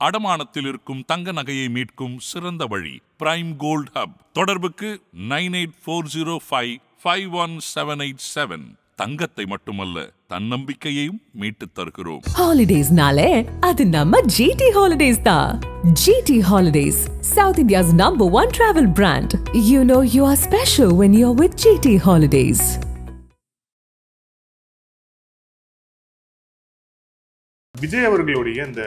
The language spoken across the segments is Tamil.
அடமானத்தில் இருக்கும் தங்க நகையை மீட்கும் சிறந்த வழி பிரைம் கோல்ட் ஹப். தொடர்புக்கு 9840551787. தங்கத்தை மட்டுமல்ல, தன்னம்பிக்கையையும் மீட்டு தருகிறோம். ஹாலிடேஸ்னாலே அது நம்ம GT Holidays தான். GT Holidays, South India's #1 travel brand. You know you are special when you're with GT Holidays. Vijay அவர்களுடைய இந்த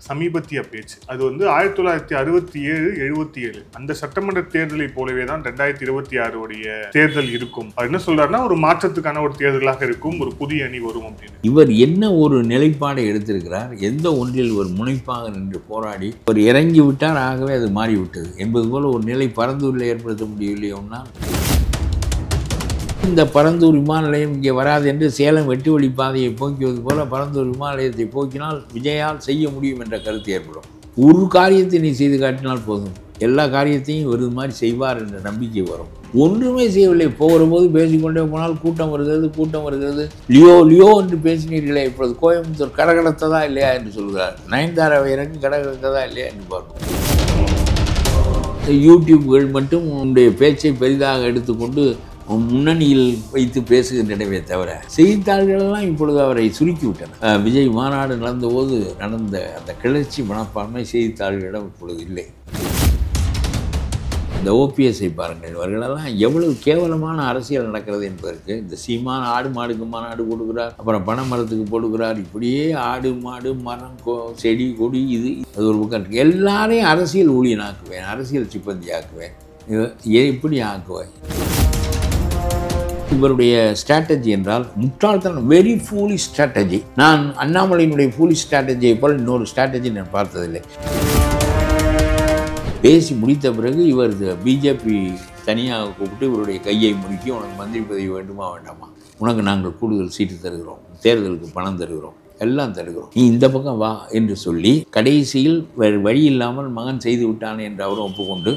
சமீபத்திய பேச்சு அது 1967-77 அந்த சட்டமன்ற தேர்தலை போலவே தான் 2026 உடைய தேர்தல் இருக்கும். அவர் என்ன சொல்றாருன்னா, ஒரு மாற்றத்துக்கான ஒரு தேர்தலாக இருக்கும், ஒரு புதிய அணி வரும் அப்படின்னு. இவர் என்ன ஒரு நிலைப்பாடை எடுத்திருக்கிறார், எந்த ஒன்றில் ஒரு முனைப்பாக நின்று போராடி அவர் இறங்கி விட்டார், ஆகவே அது மாறிவிட்டது என்பது போல ஒரு நிலை பரந்தூரில் ஏற்படுத்த முடியவில்லையோன்னா, இந்த பரந்தூர் விமான நிலையம் இங்கே வராது என்று சேலம் வெட்டு வழி பாதையை போக்குவது போல பரந்தூர் விமான நிலையத்தை போக்கினால் விஜயால் செய்ய முடியும் என்ற கருத்து ஏற்படும். ஒரு காரியத்தை நீ செய்து காட்டினால் போதும், எல்லா காரியத்தையும் ஒரு மாதிரி செய்வார் என்ற நம்பிக்கை வரும். ஒன்றுமே செய்யவில்லை, போகிற போது பேசிக்கொண்டே போனால் கூட்டம் வருகிறது. லியோ என்று பேசினீர்களே, இப்பொழுது கோயம்புத்தூர் கடகடத்ததா இல்லையா என்று சொல்கிறார். நயன்தாராவை இறங்கி கடகடத்ததா இல்லையா என்று பார்க்கும். யூடியூப்கள் மட்டும் உன்னுடைய பேச்சை பெரிதாக எடுத்துக்கொண்டு முன்னணியில் வைத்து பேசுகின்றனவே தவிர செய்தித்தாள்களெல்லாம் இப்பொழுது அவரை சுருக்கிவிட்டன. விஜய் மாநாடு நடந்தபோது நடந்த அந்த கிளர்ச்சி மனப்பான்மை செய்தித்தாள்களிடம் இப்பொழுது இல்லை. இந்த ஓபிஎஸ்ஐ பாருங்கள், இவர்களெல்லாம் எவ்வளவு கேவலமான அரசியல் நடக்கிறது என்பதற்கு இந்த சீமான ஆடு மாடுக்கு மாநாடு கொடுக்குறார், அப்புறம் பனை மரத்துக்கு போடுகிறார். இப்படியே ஆடு மாடு மரம் செடி கொடி இது அது ஒரு பக்கம் எல்லாரையும் அரசியல் ஊழியனாக்குவேன், அரசியல் சிப்பந்தி ஆக்குவேன், இப்படி ஆக்குவேன். இவருடைய ஸ்ட்ராட்டஜி என்றால் முட்டாள்தனம், வெரி ஃபூலிஷ் ஸ்ட்ராட்டஜி. நான் அண்ணாமலையினுடைய ஃபூலிஷ் ஸ்ட்ராட்டஜியை போல் இன்னொரு ஸ்ட்ராட்டஜி நான் பார்த்ததில்லை. பேசி முடித்த பிறகு இவர் பிஜேபி தனியாக கூப்பிட்டு இவருடைய கையை முறுக்கி, உனக்கு மந்திரி பதவி வேண்டுமா வேண்டாமா, உனக்கு நாங்கள் கூடுதல் சீட்டு தருகிறோம், தேர்தலுக்கு பணம் தருகிறோம், எல்லாம் தருகிறோம், நீ இந்த பக்கம் வா என்று சொல்லி கடைசியில் வேறு வழி இல்லாமல் மகன் செய்து விட்டான் என்று அவரும் ஒப்புக்கொண்டு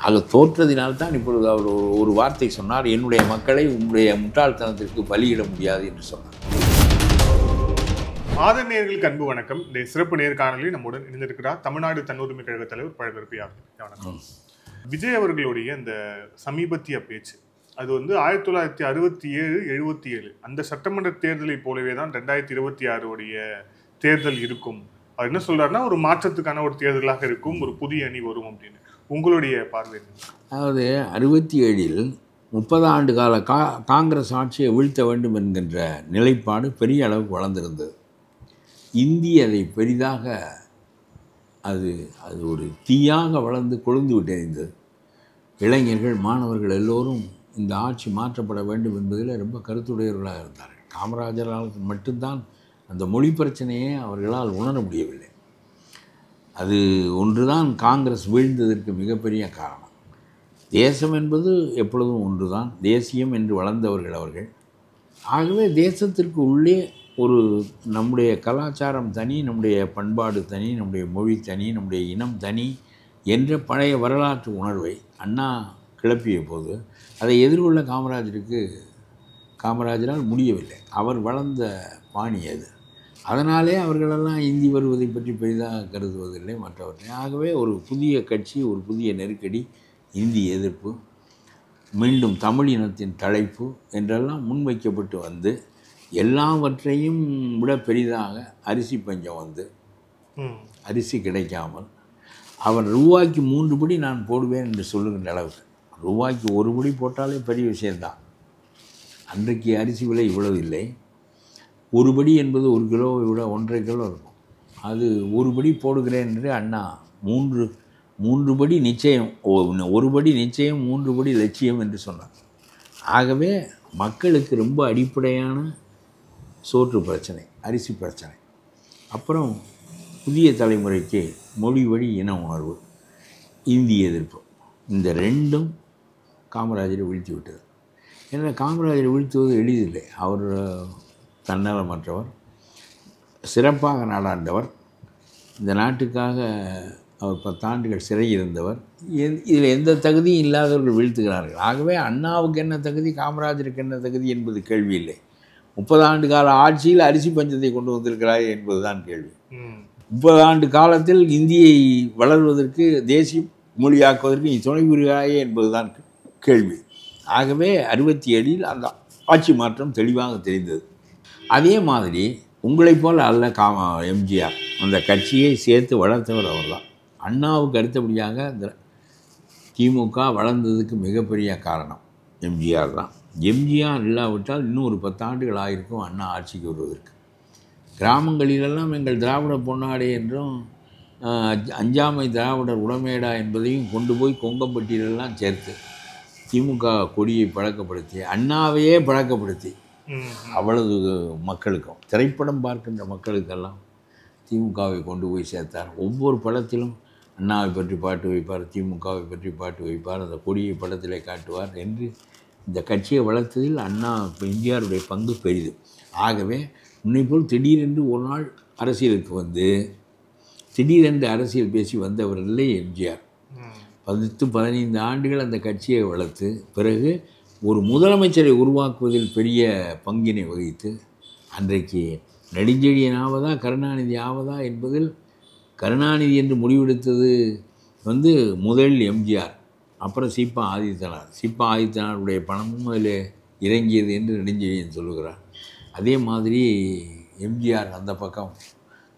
அது தோற்றதினால்தான் இப்பொழுது அவர் ஒரு வார்த்தை சொன்னார், என்னுடைய மக்களை உங்களுடைய முட்டாள்தனத்திற்கு பலியிட முடியாது என்று சொன்னார். ஆதரநேயர்களுக்கு அன்பு வணக்கம். இந்த சிறப்பு நேர்காணலில் நம்முடன் இணைந்திருக்கிறார் தமிழ்நாடு தன்னுரிமை கழக தலைவர் பழகருப்பியார். வணக்கம். விஜய் அவர்களுடைய இந்த சமீபத்திய பேச்சு அது 1967-77 அந்த சட்டமன்ற தேர்தலை போலவே தான் 2026 உடைய தேர்தல் இருக்கும். அவர் என்ன சொல்றாருன்னா, ஒரு மாற்றத்துக்கான ஒரு தேர்தலாக இருக்கும், ஒரு புதிய அணி வரும் அப்படின்னு. உங்களுடைய பார்வை? அதாவது 67 30 ஆண்டு கால காங்கிரஸ் ஆட்சியை வீழ்த்த வேண்டும் என்கின்ற நிலைப்பாடு பெரிய அளவுக்கு வளர்ந்திருந்தது. இந்தி அதை பெரிதாக அது ஒரு தீயாக வளர்ந்து கொழுந்து விட்டிருந்தது. இளைஞர்கள் மாணவர்கள் எல்லோரும் இந்த ஆட்சி மாற்றப்பட வேண்டும் என்பதில் ரொம்ப கருத்துடையவர்களாக இருந்தார்கள். காமராஜரால் மட்டும்தான் அந்த மொழி பிரச்சனையை அவர்களால் உணர முடியவில்லை. அது ஒன்றுதான் காங்கிரஸ் வீழ்ந்ததற்கு மிகப்பெரிய காரணம். தேசம் என்பது எப்பொழுதும் ஒன்றுதான், தேசியம் என்று வளர்ந்தவர்கள் அவர்கள். ஆகவே தேசத்திற்கு உள்ளே ஒரு நம்முடைய கலாச்சாரம் தனி, நம்முடைய பண்பாடு தனி, நம்முடைய மொழி தனி, நம்முடைய இனம் தனி என்ற பழைய வரலாற்று உணர்வை அண்ணா கிளப்பிய போது அதை எதிர்கொள்ள காமராஜரால் முடியவில்லை. அவர் வளர்ந்த பாணி அது. அதனாலே அவர்களெல்லாம் இந்தி வருவதை பற்றி பெரிதாக கருதுவதில்லை மற்றவர்கள். ஆகவே ஒரு புதிய கட்சி, ஒரு புதிய நெருக்கடி, இந்தி எதிர்ப்பு, மீண்டும் தமிழ் இனத்தின் தலைப்பு என்றெல்லாம் முன்வைக்கப்பட்டு வந்து எல்லாவற்றையும் விட பெரிதாக அரிசி பஞ்சம் வந்து அரிசி கிடைக்காமல் அவர் ரூபாய்க்கு 3 படி நான் போடுவேன் என்று சொல்லுகின்ற அளவுக்கு, ரூபாய்க்கு 1 படி போட்டாலே பெரிய விஷயந்தான். அன்றைக்கு அரிசி விலை இவ்வளவு இல்லை. 1 படி என்பது 1 கிலோவை விட 1.5 கிலோ இருக்கும். அது 1 படி போடுகிறேன் என்று அண்ணா 3 படி நிச்சயம், 1 படி நிச்சயம் 3 படி லட்சியம் என்று சொன்னார். ஆகவே மக்களுக்கு ரொம்ப அடிப்படையான சோற்று பிரச்சனை, அரிசி பிரச்சனை, அப்புறம் புதிய தலைமுறைக்கு மொழி வழி இன உணர்வு, இந்தி எதிர்ப்பு, இந்த 2ம் காமராஜரை வீழ்த்தி விட்டது. ஏன்னா காமராஜரை வீழ்த்துவது எளிதில்லை. அவர் தன்னலமற்றவர், சிறப்பாக நாடாண்டவர், இந்த நாட்டுக்காக அவர் 10 ஆண்டுகள் சிறை இருந்தவர். இதில் எந்த தகுதியும் இல்லாதவர்கள் வீழ்த்துகிறார்கள். ஆகவே அண்ணாவுக்கு என்ன தகுதி, காமராஜருக்கு என்ன தகுதி என்பது கேள்வி இல்லை. 30 ஆண்டு கால ஆட்சியில் அரிசி பஞ்சத்தை கொண்டு வந்திருக்கிறாய் என்பதுதான் கேள்வி. 30 ஆண்டு காலத்தில் இந்தியை வளர்வதற்கு தேசிய மொழியாக்குவதற்கு நீ துணை புரிகிறாயே என்பதுதான் கேள்வி. ஆகவே 67 அந்த ஆட்சி மாற்றம் தெளிவாக தெரிந்தது. அதே மாதிரி உங்களைப் போல் அல்ல எம்ஜிஆர் அந்த கட்சியை சேர்த்து வளர்த்தவர் அவர் தான். அண்ணாவுக்கு அடுத்தபடியாக இந்த திமுக வளர்ந்ததுக்கு மிகப்பெரிய காரணம் எம்ஜிஆர் தான். எம்ஜிஆர் இல்லாவிட்டால் இன்னும் ஒரு 10 ஆண்டுகள் ஆகிருக்கும் அண்ணா ஆட்சிக்கு வருவதற்கு. கிராமங்களிலெல்லாம் எங்கள் திராவிட பொன்னாடை என்றும் அஞ்சாமை திராவிடர் உடமேடா என்பதையும் கொண்டு போய் கொங்கம்பட்டியிலெல்லாம் சேர்த்து திமுக கொடியை பழக்கப்படுத்தி அண்ணாவையே பழக்கப்படுத்தி அவ்வளவு மக்களுக்கும் திரைப்படம் பார்க்கின்ற மக்களுக்கெல்லாம் திமுகவை கொண்டு போய் சேர்த்தார். ஒவ்வொரு படத்திலும் அண்ணாவை பற்றி பாட்டு வைப்பார், திமுகவை பற்றி பாட்டு வைப்பார், அந்த கொடியை படத்திலே காட்டுவார் என்று இந்த கட்சியை வளர்த்ததில் அண்ணா எம்ஜிஆருடைய பங்கு பெரிது. ஆகவே முன்னைப்போல் திடீரென்று ஒரு நாள் அரசியலுக்கு வந்து திடீரென்று அரசியல் பேசி வந்தவர் இல்லை எம்ஜிஆர். 10-15 ஆண்டுகள் அந்த கட்சியை வளர்த்து பிறகு ஒரு முதலமைச்சரை உருவாக்குவதில் பெரிய பங்கினை வகித்து அன்றைக்கு நெடுஞ்செழியன் ஆவதா கருணாநிதி ஆவதா என்பதில் கருணாநிதி என்று முடிவெடுத்தது முதல் எம்ஜிஆர், அப்புறம் சீபா ஆதித்தனாருடைய பணமும் அதில் இறங்கியது என்று நெடுஞ்செழியன் சொல்லுகிறார். அதே மாதிரி எம்ஜிஆர் அந்த பக்கம்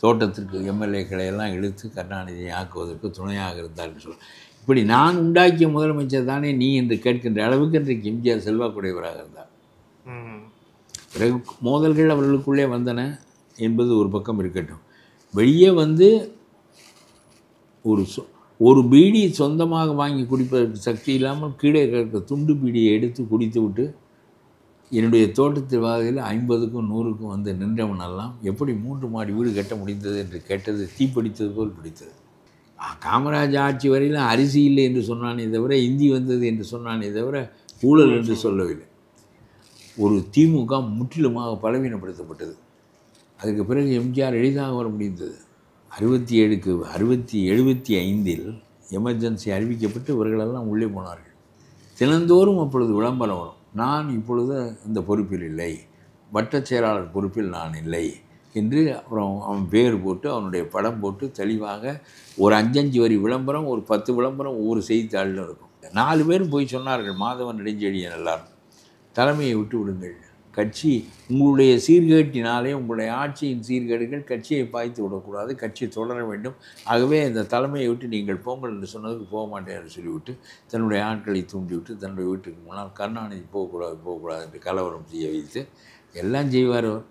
தோட்டத்திற்கு எம்எல்ஏக்களை எல்லாம் இழுத்து கருணாநிதியை ஆக்குவதற்கு துணையாக இருந்தார் என்று சொல்ல. இப்படி நான் உண்டாக்கிய முதலமைச்சர் தானே நீ என்று கேட்கின்ற அளவுக்கு இன்றைக்கு எம்ஜிஆர் செல்வாக்குடையவராக இருந்தார். பிறகு மோதல்கள் அவர்களுக்குள்ளே வந்தன என்பது ஒரு பக்கம் இருக்கட்டும். வெளியே ஒரு பீடி சொந்தமாக வாங்கி குடிப்பதற்கு சக்தி இல்லாமல் கீழே இருக்கிற துண்டு பீடியை எடுத்து குடித்து விட்டு என்னுடைய தோட்டத்து வாதையில் 50க்கும் 100க்கும் நின்றவனெல்லாம் எப்படி 3 மாடி வீடு கட்ட முடிந்தது என்று கேட்டது தீப்பிடித்தது போல் பிடித்தது. காமராஜ் ஆட்சி வரையில் அரிசி இல்லை என்று சொன்னானே தவிர இந்தி வந்தது என்று சொன்னானே தவிர ஊழல் என்று சொல்லவில்லை. ஒரு திமுக முற்றிலுமாக பலவீனப்படுத்தப்பட்டது. அதுக்கு பிறகு எம்ஜிஆர் எளிதாக வர முடிந்தது. 75 எமர்ஜென்சி அறிவிக்கப்பட்டு இவர்களெல்லாம் உள்ளே போனார்கள். தினந்தோறும் அப்பொழுது விளம்பரம் வரும், நான் இப்பொழுது இந்த பொறுப்பில் இல்லை, வட்டச் செயலாளர் பொறுப்பில் நான் இல்லை என்று. அப்புறம் அவன் பேர் போட்டு அவனுடைய படம் போட்டு தெளிவாக ஒரு 5 வரி விளம்பரம், ஒரு 10 விளம்பரம் ஒவ்வொரு செய்தித்தாளிலும் இருக்கும். 4 பேரும் போய் சொன்னார்கள், மாதவன் நெடுஞ்செழியன் எல்லாரும், தலைமையை விட்டு விடுங்கள், கட்சி உங்களுடைய சீர்கேட்டினாலே உங்களுடைய ஆட்சியின் சீர்கேடுகள் கட்சியை பாய்த்து விடக்கூடாது, கட்சி தொடர வேண்டும், ஆகவே இந்த தலைமையை விட்டு நீங்கள் போங்கள் என்று சொன்னதுக்கு போக மாட்டேன் என்று சொல்லிவிட்டு தன்னுடைய ஆட்களை தூண்டிவிட்டு தன்னுடைய வீட்டுக்கு முன்னால் கருணாநிதி போகக்கூடாது என்று கலவரம் செய்ய வைத்து எல்லாம் செய்வார் அவர்.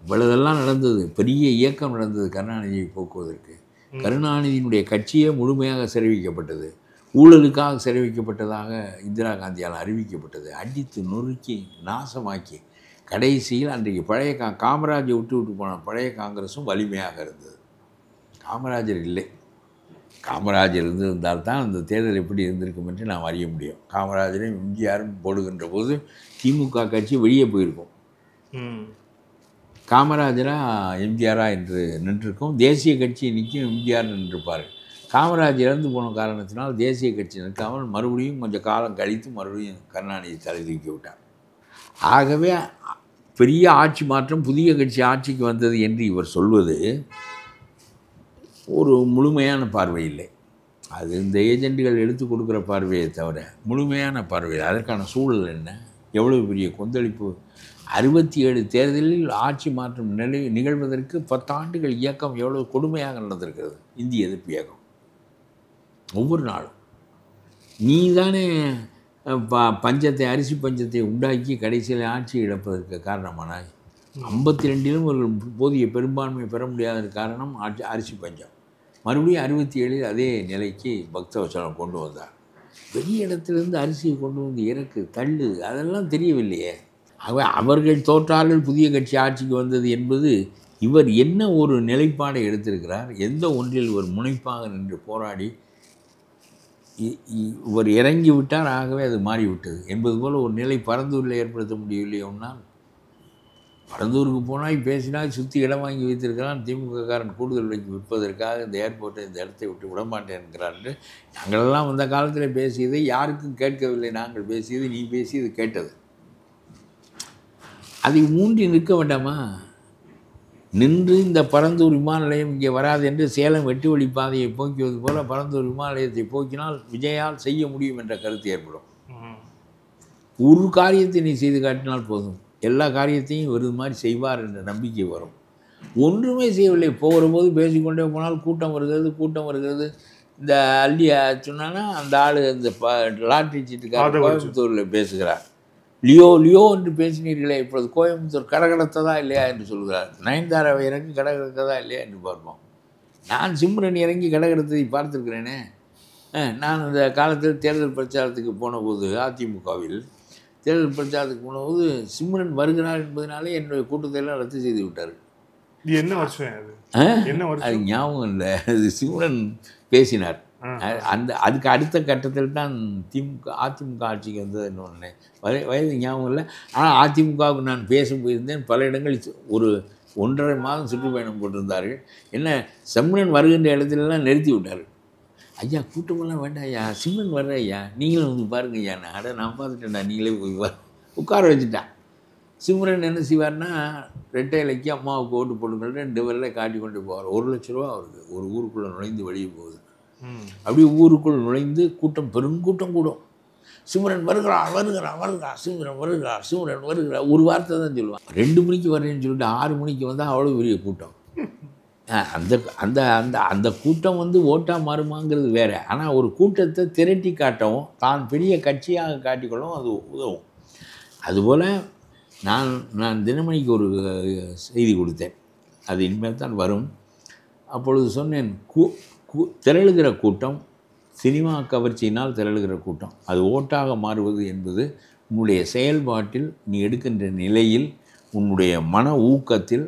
இவ்வளதெல்லாம் நடந்தது, பெரிய இயக்கம் நடந்தது கருணாநிதியை போக்குவதற்கு. கருணாநிதியினுடைய கட்சியே முழுமையாக சிறைவிக்கப்பட்டது, ஊழலுக்காக சிறைவிக்கப்பட்டதாக இந்திரா காந்தியால் அறிவிக்கப்பட்டது. அடித்து நொறுக்கி நாசமாக்கி கடைசியில் அன்றைக்கு பழைய காமராஜை விட்டு போன பழைய காங்கிரஸும் வலிமையாக இருந்தது. காமராஜர் இல்லை, காமராஜர் இருந்திருந்தால்தான் அந்த தேர்தல் எப்படி இருந்திருக்கும் என்று நாம் அறிய முடியும். காமராஜரையும் எம்ஜிஆரும் போடுகின்ற போது திமுக கட்சி வெளியே போயிருக்கும், காமராஜரா எம்ஜிஆரா என்று நின்றிருக்கும். தேசிய கட்சி நிற்கும், எம்ஜிஆர் நின்றிருப்பார். காமராஜ் இறந்து போன காரணத்தினால் தேசிய கட்சி நிற்காமல் மறுபடியும் கொஞ்சம் காலம் கழித்து மறுபடியும் கருணாநிதி தலை தூக்கி விட்டார். ஆகவே பெரிய ஆட்சி மாற்றம், புதிய கட்சி ஆட்சிக்கு வந்தது என்று இவர் சொல்வது ஒரு முழுமையான பார்வை இல்லை. அது இந்த ஏஜெண்டுகள் எடுத்து கொடுக்குற பார்வையை தவிர முழுமையான பார்வை. அதற்கான சூழல் என்ன, எவ்வளவு பெரிய கொந்தளிப்பு. 67 தேர்தலில் ஆட்சி மாற்றம் நிகழ்வதற்கு 10 ஆண்டுகள் இயக்கம் எவ்வளவு கொடுமையாக நடந்திருக்கிறது. இந்திய எதிர்ப்பு இயக்கம் ஒவ்வொரு நாளும் நீ தானே பஞ்சத்தை, அரிசி பஞ்சத்தை உண்டாக்கி கடைசியில் ஆட்சி இழப்பதற்கு காரணமானாய். 52 ஒரு போதிய பெரும்பான்மை பெற முடியாததற்கு காரணம் அரிசி பஞ்சம். மறுபடியும் 67 அதே நிலைக்கு பக்தவச்சலம் கொண்டு வந்தார். பெரிய இடத்திலிருந்து அரிசியை கொண்டு வந்து இறக்கு தள்ளு, அதெல்லாம் தெரியவில்லையே. அவர்கள் தோற்றார்கள், புதிய கட்சி ஆட்சிக்கு வந்தது என்பது. இவர் என்ன ஒரு நிலைப்பாடை எடுத்திருக்கிறார், எந்த ஒன்றில் ஒரு முனைப்பாக நின்று போராடி இவர் இறங்கி விட்டார், ஆகவே அது மாறிவிட்டது என்பது போல் ஒரு நிலை பரந்தூரில் ஏற்படுத்த முடியவில்லை. ஒன்றால் பரந்தூருக்கு போனால் பேசினால் சுற்றி இடம் வாங்கி வைத்திருக்கிறான், திமுககாரன் கூடுதல் விலைக்கு விற்பதற்காக இந்த ஏர்போர்ட்டை இந்த இடத்தை விட்டு விடமாட்டேன் என்கிறார் என்று நாங்களெல்லாம் அந்த காலத்தில் பேசியதை யாருக்கும் கேட்கவில்லை. நாங்கள் பேசியது நீ பேசியது கேட்டது. அதை மூன்றி நிற்க வேண்டாமா? நின்று இந்த பரந்தூர் விமான நிலையம் இங்கே வராது என்று சேலம் வெட்டு வழி பாதையை போக்குவது போல பரந்தூர் விமான நிலையத்தை போக்கினால் விஜயால் செய்ய முடியும் என்ற கருத்து ஏற்படும். ஒரு காரியத்தை நீ செய்து காட்டினால் போதும், எல்லா காரியத்தையும் ஒரு மாதிரி செய்வார் என்ற நம்பிக்கை வரும். ஒன்றுமே செய்யவில்லை, போகிற போது பேசிக்கொண்டே போனால் கூட்டம் வருகிறது. இந்த அள்ளி சொன்னான்னா அந்த ஆள் இந்த லாட்ரி சீட்டுக்காக கோயம்புத்தூரில் பேசுகிறார். லியோ என்று பேசினீர்களே, இப்பொழுது கோயம்புத்தூர் கடகடத்ததா இல்லையா என்று சொல்கிறார். நயன்தாராவை இறங்கி கடகடத்ததா இல்லையா என்று பார்ப்போம். நான் சிம்ரன் இறங்கி கடகடத்தை பார்த்துருக்கிறேனே. நான் இந்த காலத்தில் தேர்தல் பிரச்சாரத்துக்கு போனபோது அதிமுகவில் தேர்தல் பிரச்சாரத்துக்கு போனபோது சிம்ரன் வருகிறார் என்பதனாலே என்னுடைய கூட்டத்தையெல்லாம் ரத்து செய்து விட்டார். என்ன வருஷம் அது ஞாபகம் இல்லை. அது சிம்ரன் பேசினார். அதுக்கு அடுத்த கட்டத்தில் தான் அதிமுக ஆட்சிக்கு வந்தது. இன்னொன்று வயது ஞாபகம் இல்லை. ஆனால் அதிமுகவுக்கு நான் பேச போயிருந்தேன். பல இடங்களில் ஒரு 1.5 மாதம் சுற்றுப்பயணம் போட்டிருந்தார்கள். என்ன சிம்ரன் வருகின்ற இடத்துலலாம் நிறுத்தி விட்டார்கள். ஐயா கூட்டமெல்லாம் வேண்டாம் ஐயா, சிம்ரன் வர்ற ஐயா, நீங்களும் வந்து பாருங்க ஐயா. நான் பார்த்துட்டேன்டா, நீங்களே போய் உட்கார வச்சுட்டான். சிம்ரன் என்ன செய்வார்னா, ரெட்டை இலைக்கு அம்மாவுக்கு ஓட்டு போட்டுக்கிட்டு 2 பேரில் காட்டி கொண்டு போவார். 1 லட்ச ரூபா அவருக்கு ஒரு ஊருக்குள்ளே நுழைந்து வெளியே போகுது. அப்படி ஊருக்குள் நுழைந்து கூட்டம் பெருங்கூட்டம் கூடும். சிம்ரன் வருகிறார், சிம்ரன் வருகிறார் ஒரு வார்த்தை தான் சொல்லுவான். 2 மணிக்கு வர்றேன்னு சொல்லிட்டு 6 மணிக்கு வந்தால் அவ்வளோ பெரிய கூட்டம். அந்த அந்த அந்த அந்த கூட்டம் வந்து ஓட்டாக மாறுமாங்கிறது வேறு. ஆனால் ஒரு கூட்டத்தை திரட்டி காட்டவும், தான் பெரிய கட்சியாக காட்டிக்கொள்ளவும் அது உதவும். அதுபோல் நான் தினமணிக்கு ஒரு செய்தி கொடுத்தேன். அது இனிமேல் தான் வரும். அப்பொழுது சொன்னேன், திரளுகிற கூட்டம் சினிமா கவர்ச்சியினால் திரளுகிற கூட்டம், அது ஓட்டாக மாறுவது என்பது உன்னுடைய செயல்பாட்டில் நீ எடுக்கின்ற நிலையில், உன்னுடைய மன ஊக்கத்தில்,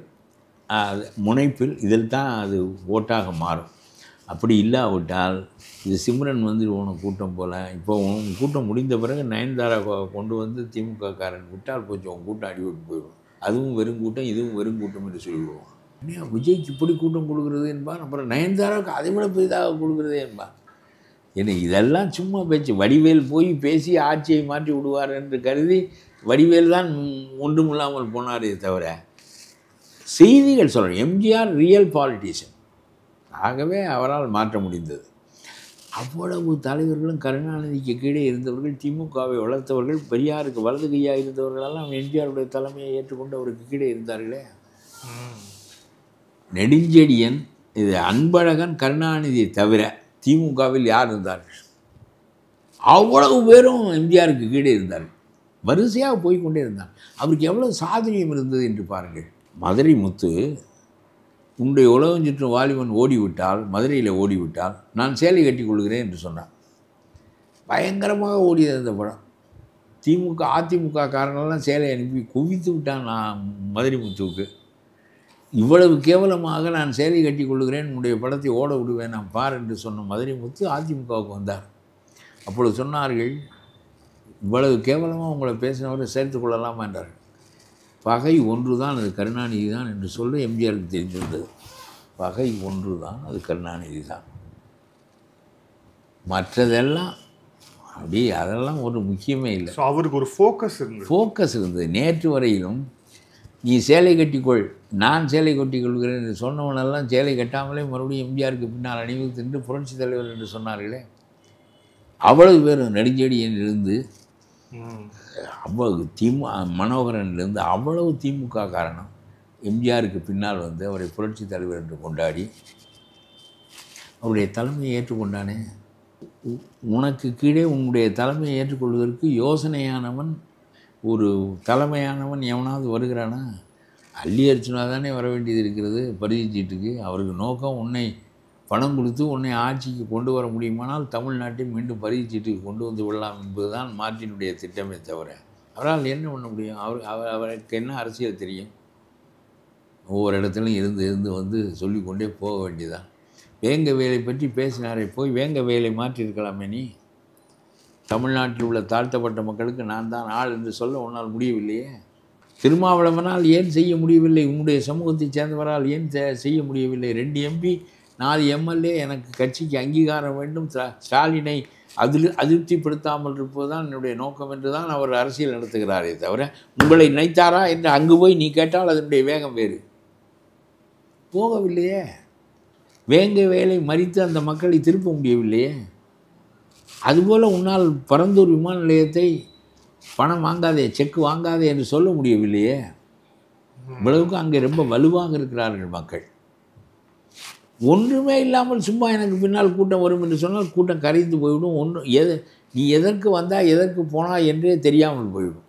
முனைப்பில், இதில் தான் அது ஓட்டாக மாறும். அப்படி இல்லாவிட்டால் இது சிம்ரன் வந்து உனக்கு கூட்டம் போல். இப்போ உன் கூட்டம் முடிந்த பிறகு நயன்தாரா கொண்டு வந்து திமுக காரன் விட்டால் போச்சு, உன் கூட்டம் அடிபட்டு போயிடும். அதுவும் வெறும் கூட்டம், இதுவும் வெறும் கூட்டம் என்று சொல்லிவிடுவோம். விஜய்க்கு இப்படி கூட்டம் கொடுக்குறது என்பான், அப்புறம் நயன்தாராவுக்கு அதை விட பெரிதாக கொடுக்குறதே என்பான். ஏன்னா இதெல்லாம் சும்மா பேச்சு. வடிவேல் போய் பேசி ஆட்சியை மாற்றி விடுவார் என்று கருதி வடிவேல் தான் ஒன்றும் இல்லாமல் போனாரே தவிர செய்திகள் சொல்கிறேன். எம்ஜிஆர் ரியல் பாலிட்டிஷியன், ஆகவே அவரால் மாற்ற முடிந்தது. அவ்வளவு தலைவர்களும் கருணாநிதிக்கு கீழே இருந்தவர்கள், திமுகவை வளர்த்தவர்கள், பெரியாருக்கு வலது கையாக இருந்தவர்களெல்லாம் எம்ஜிஆருடைய தலைமையை ஏற்றுக்கொண்டு அவருக்கு கீழே இருந்தார்களே. நெடுஞ்செழியன், இது அன்பழகன், கருணாநிதியை தவிர திமுகவில் யார் இருந்தார்கள்? அவ்வளவு பேரும் எம்ஜிஆருக்கு கீழே இருந்தார்கள். வரிசையாக போய்கொண்டே இருந்தார். அவருக்கு எவ்வளோ சாதனையம் இருந்தது என்று பாருங்கள். மதுரை முத்து, உன்னுடைய உலகம் சுற்றும் வாலிபன் ஓடிவிட்டால், மதுரையில் ஓடிவிட்டால் நான் சேலை கட்டி கொள்கிறேன் என்று சொன்னான். பயங்கரமாக ஓடியது அந்த படம். அதிமுக காரணம்லாம் சேலை அனுப்பி குவித்து விட்டான் நான் மதுரை முத்துவுக்கு. இவ்வளவு கேவலமாக நான் சேலை கட்டி கொள்கிறேன், உன்னுடைய படத்தை ஓட விடுவேன் நான் பார் என்று சொன்ன மதுரை முத்து அதிமுகவுக்கு வந்தார். அப்பொழுது சொன்னார்கள், இவ்வளவு கேவலமாக உங்களை பேசினவரை சேர்த்து கொள்ளலாமா என்றார்கள். பகை ஒன்று தான், அது கருணாநிதி தான் என்று சொல்ல எம்ஜிஆருக்கு தெரிந்திருந்தது. பகை ஒன்று தான், அது கருணாநிதி தான். மற்றதெல்லாம் அப்படி அதெல்லாம் ஒரு முக்கியமே இல்லை. அவருக்கு ஒரு ஃபோக்கஸ் இருந்தது. நேற்று வரையிலும் நீ சேலை கட்டிக்கொள், நான் சேலை கட்டிக்கொள்கிறேன் என்று சொன்னவனெல்லாம் சேலை கட்டாமலே மறுபடியும் எம்ஜிஆருக்கு பின்னால் அணிவகுத்து நின்று புரட்சி தலைவர் என்று சொன்னார்களே. அவ்வளவு பேர் நெடுஞ்செழியனிலிருந்து அவ்வளவு மனோகரனிலிருந்து அவ்வளவு திமுக காரணம் எம்ஜிஆருக்கு பின்னால் வந்து அவரை புரட்சி தலைவர் என்று கொண்டாடி அவருடைய தலைமையை ஏற்றுக்கொண்டானே. உனக்கு கீழே உன்னுடைய தலைமையை ஏற்றுக்கொள்வதற்கு யோசனையானவன், ஒரு தலைமையானவன் எவனாவது வருகிறானா? அள்ளி அர்ச்சுனா தானே வர வேண்டியது இருக்கிறது பரிசீட்டுக்கு. அவருக்கு நோக்கம் உன்னை பணம் கொடுத்து உன்னை ஆட்சிக்கு கொண்டு வர முடியுமானால் தமிழ்நாட்டை மீண்டும் பரிசீட்டுக்கு கொண்டு வந்து விடலாம் என்பதுதான் மார்ட்டினுடைய திட்டமே தவிர அவரால் என்ன பண்ண முடியும்? அவருக்கு என்ன அரசியல் தெரியும்? ஒவ்வொரு இடத்துலையும் இருந்து வந்து சொல்லிக்கொண்டே போக வேண்டியதான். வேங்க வேலை பற்றி பேசினாரே, போய் வேங்க வேலை மாற்றியிருக்கலாமே. நீ தமிழ்நாட்டில் உள்ள தாழ்த்தப்பட்ட மக்களுக்கு நான் தான் ஆள் என்று சொல்ல உன்னால் முடியவில்லையே. திருமாவளவனால் ஏன் செய்ய முடியவில்லை? உன்னுடைய சமூகத்தைச் சேர்ந்தவரால் ஏன் செய்ய முடியவில்லை? 2 MP 4 MLA எனக்கு கட்சிக்கு அங்கீகாரம் வேண்டும், ஸ்டாலினை அதிருப்திப்படுத்தாமல் இருப்பதுதான் என்னுடைய நோக்கம் என்று தான் அவர் அரசியல் நடத்துகிறாரே தவிர உங்களை நினைத்தாரா என்று அங்கு போய் நீ கேட்டால் அதனுடைய வேகம் வேறு. போகவில்லையே. வேங்க வேலை மறித்து அந்த மக்களை திருப்ப முடியவில்லையே. அதுபோல் உன்னால் பரந்தூர் விமான நிலையத்தை பணம் வாங்காதே, செக் வாங்காதே என்று சொல்ல முடியவில்லையே. இவ்வளவுக்கு அங்கே ரொம்ப வலுவாக இருக்கிறார்கள் மக்கள். ஒன்றுமே இல்லாமல் சும்மா எனக்கு பின்னால் கூட்டம் வரும் என்று சொன்னால் கூட்டம் கரைந்து போய்விடும். நீ எதற்கு வந்தால் எதற்கு போனால் என்றே தெரியாமல் போய்விடும்.